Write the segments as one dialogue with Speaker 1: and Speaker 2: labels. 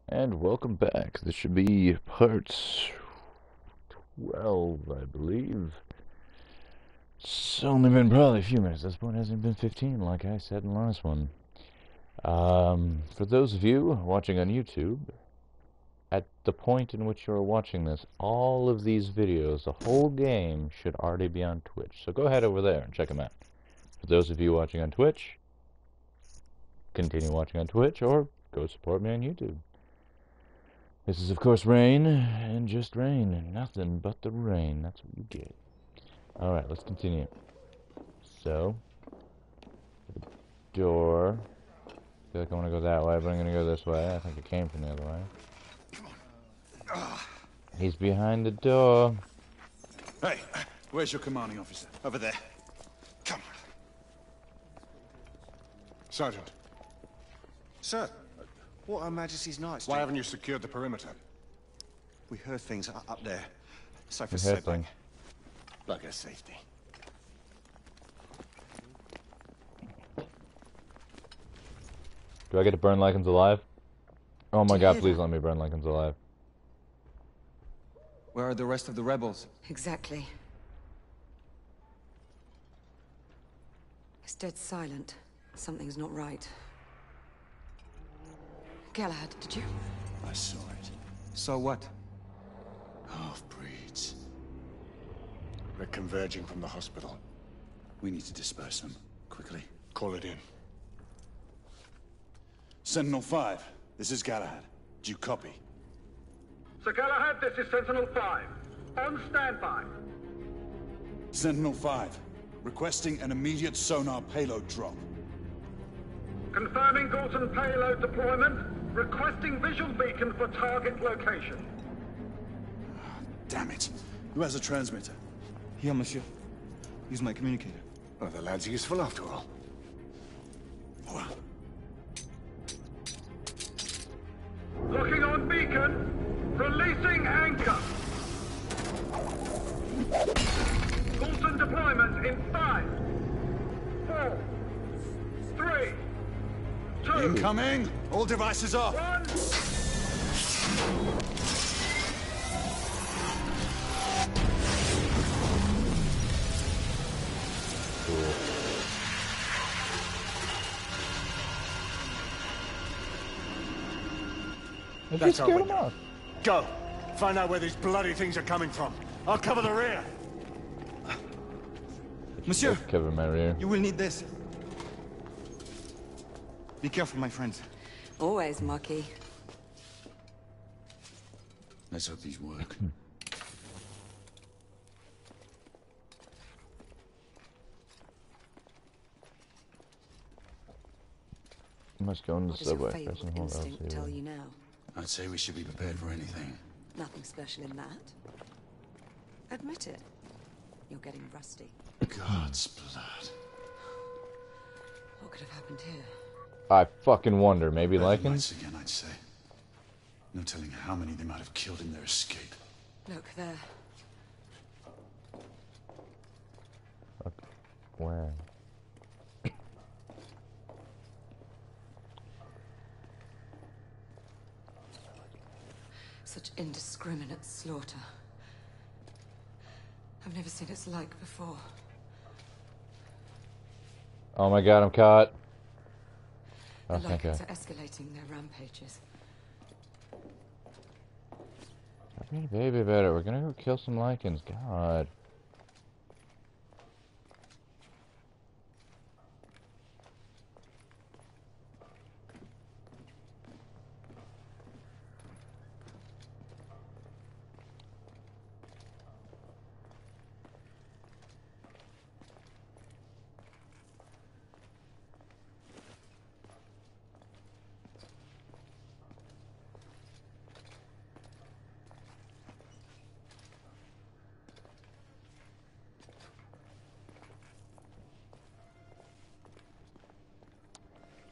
Speaker 1: And welcome back. This should be part 12, I believe. It's only been probably a few minutes. This point hasn't been 15, like I said in the last one. For those of you watching on YouTube, at the point in which you're watching this, all of these videos, the whole game, should already be on Twitch. So go ahead over there and check them out. For those of you watching on Twitch, continue watching on Twitch, or go support me on YouTube. This is, of course, rain, and just rain, and nothing but the rain. That's what you get. Alright, let's continue. So, the door. I feel like I want to go that way, but I'm going to go this way. I think it came from the other way. He's behind the door.
Speaker 2: Hey, where's your commanding officer? Over there. Come on.
Speaker 3: Sergeant,
Speaker 4: Sir, what Her Majesty's Knights
Speaker 3: why
Speaker 4: do?
Speaker 3: haven't you secured the perimeter?
Speaker 4: We heard things up there. So for
Speaker 1: We heard
Speaker 4: setback.
Speaker 1: things.
Speaker 4: Bugger safety.
Speaker 1: Do I get to burn Lycans alive? Oh my god, please let me burn Lycans alive.
Speaker 5: Where are the rest of the rebels?
Speaker 6: Exactly. It's dead silent. Something's not right. Galahad, did you?
Speaker 2: I saw it.
Speaker 5: So what?
Speaker 2: Half-breeds.
Speaker 3: They're converging from the hospital.
Speaker 2: We need to disperse them. Quickly.
Speaker 3: Call it in.
Speaker 2: Sentinel 5, this is Galahad. Do you copy?
Speaker 7: Sir Galahad, this is Sentinel-5. On standby.
Speaker 2: Sentinel 5, requesting an immediate sonar payload drop.
Speaker 7: Confirming Galton payload deployment. Requesting visual beacon for target location.
Speaker 2: Damn it. Who has a transmitter?
Speaker 5: Here, monsieur. Use my communicator.
Speaker 3: Well, the lad's useful after all.
Speaker 7: Locking on beacon. Releasing anchor. Galton deployment in 5, 4, 3, 2,
Speaker 2: Incoming! All devices off!
Speaker 7: 1.
Speaker 1: Cool. I
Speaker 3: That's
Speaker 1: just
Speaker 3: our
Speaker 1: scared him
Speaker 3: window.
Speaker 1: off.
Speaker 3: Go! Find out where these bloody things are coming from. I'll cover the rear.
Speaker 5: Monsieur,
Speaker 1: Cover my rear.
Speaker 5: you will need this. Be careful, my friends.
Speaker 6: Always, Mucky.
Speaker 2: Let's hope these work.
Speaker 1: I must go in the
Speaker 6: What does your
Speaker 1: subway.
Speaker 6: fabled
Speaker 1: Press and hold
Speaker 6: instinct
Speaker 1: LT.
Speaker 6: tell you now?
Speaker 2: I'd say we should be prepared for anything.
Speaker 6: Nothing special in that. Admit it. You're getting rusty.
Speaker 2: God's blood.
Speaker 6: What could have happened here?
Speaker 1: I fucking wonder. Maybe
Speaker 2: Red
Speaker 1: Lycans?
Speaker 2: lights again, I'd say. No telling how many they might have killed in their escape.
Speaker 6: Look, there.
Speaker 1: Where?
Speaker 6: Such indiscriminate slaughter. I've never seen its like before.
Speaker 1: Oh my god, I'm caught.
Speaker 6: The
Speaker 1: Oh, thank
Speaker 6: Lycans
Speaker 1: god.
Speaker 6: are escalating their rampages.
Speaker 1: Stop being a baby about it. We're gonna go kill some Lycans. God.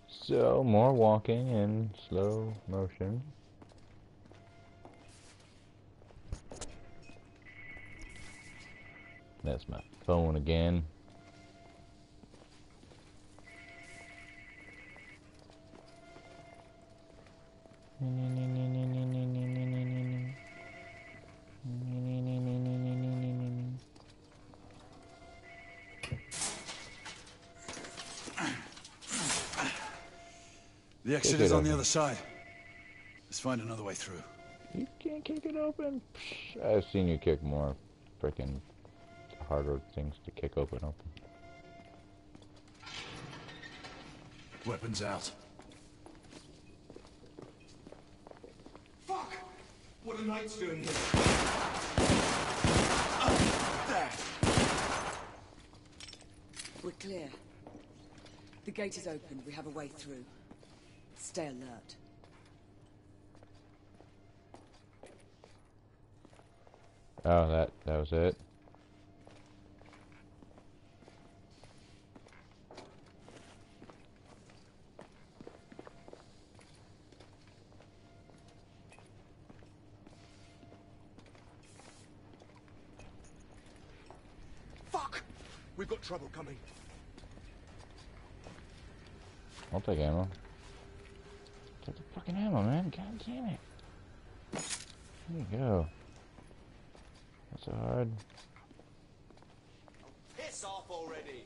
Speaker 1: So, more walking in slow motion. That's my phone again.
Speaker 2: The exit is on the other side. Let's find another way through.
Speaker 1: You can't kick it open. Psh, I've seen you kick more freaking harder things to kick open.
Speaker 2: Weapons out.
Speaker 5: Fuck! What are knights doing here? There!
Speaker 6: We're clear. The gate is open. We have a way through. Stay alert.
Speaker 1: Oh, that was it.
Speaker 5: Fuck! We've got trouble coming.
Speaker 1: I'll take ammo. Take the fucking ammo, man. God damn it. There you go. That's so hard.
Speaker 5: Piss off already!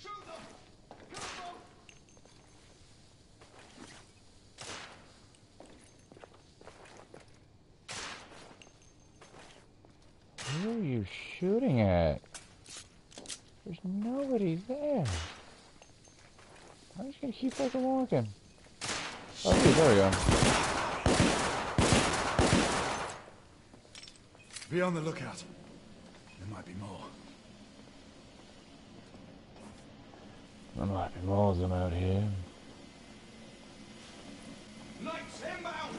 Speaker 5: Shoot them! Kill them!
Speaker 1: Who are you shooting at? There's nobody there. I'm just gonna keep fucking walking. Oh, dude, there we go.
Speaker 2: Be on the lookout. There might be more.
Speaker 1: There might be more of them out here.
Speaker 5: Knights inbound!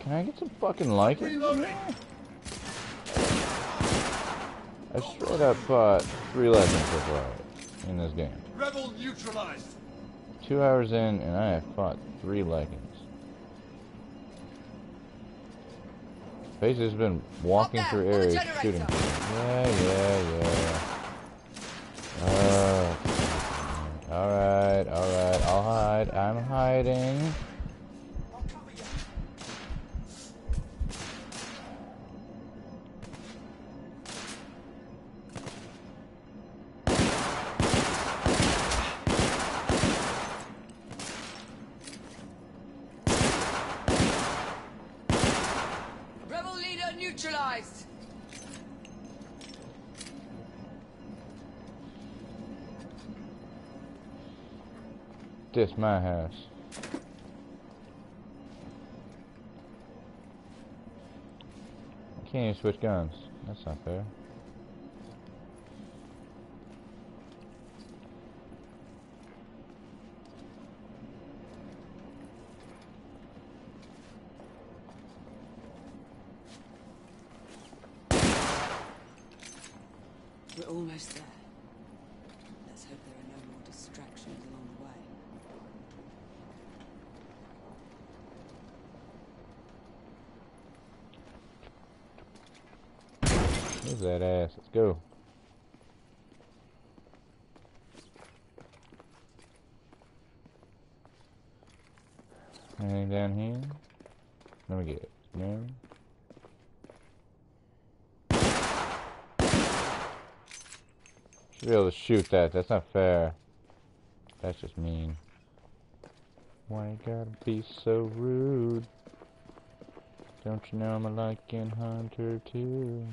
Speaker 1: Can I get some fucking liking?
Speaker 2: Reloading!
Speaker 1: I straight up fought 3 legends so far in this game.
Speaker 5: Rebel neutralized!
Speaker 1: 2 hours in, and I have fought 3 legends. Basically, just been walking through areas shooting people. Yeah. Alright, I'll hide. I'm hiding.
Speaker 6: Rebel leader neutralized.
Speaker 1: This my house. I can't even switch guns. That's not fair.
Speaker 6: We're almost there. Let's hope there are no more distractions along the way.
Speaker 1: Where's that ass? Let's go. Anything down here? Let me get it. No. Should be able to shoot that. That's not fair. That's just mean. Why you gotta be so rude? Don't you know I'm a liking hunter too?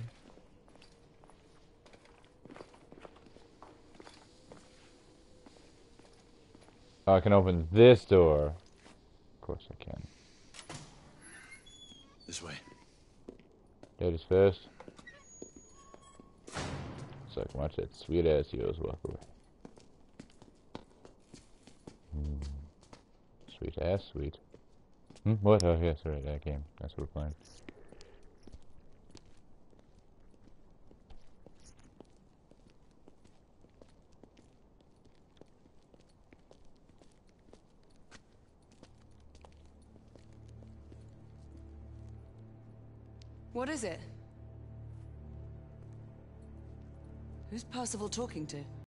Speaker 1: Oh, I can open this door. Of course I can.
Speaker 2: This way.
Speaker 1: Ladies first. So I can watch that sweet ass yours walk away. Sweet ass, sweet. What? Oh, yes, right, that game. That's what we're playing.
Speaker 6: What is it? Who's Percival talking to?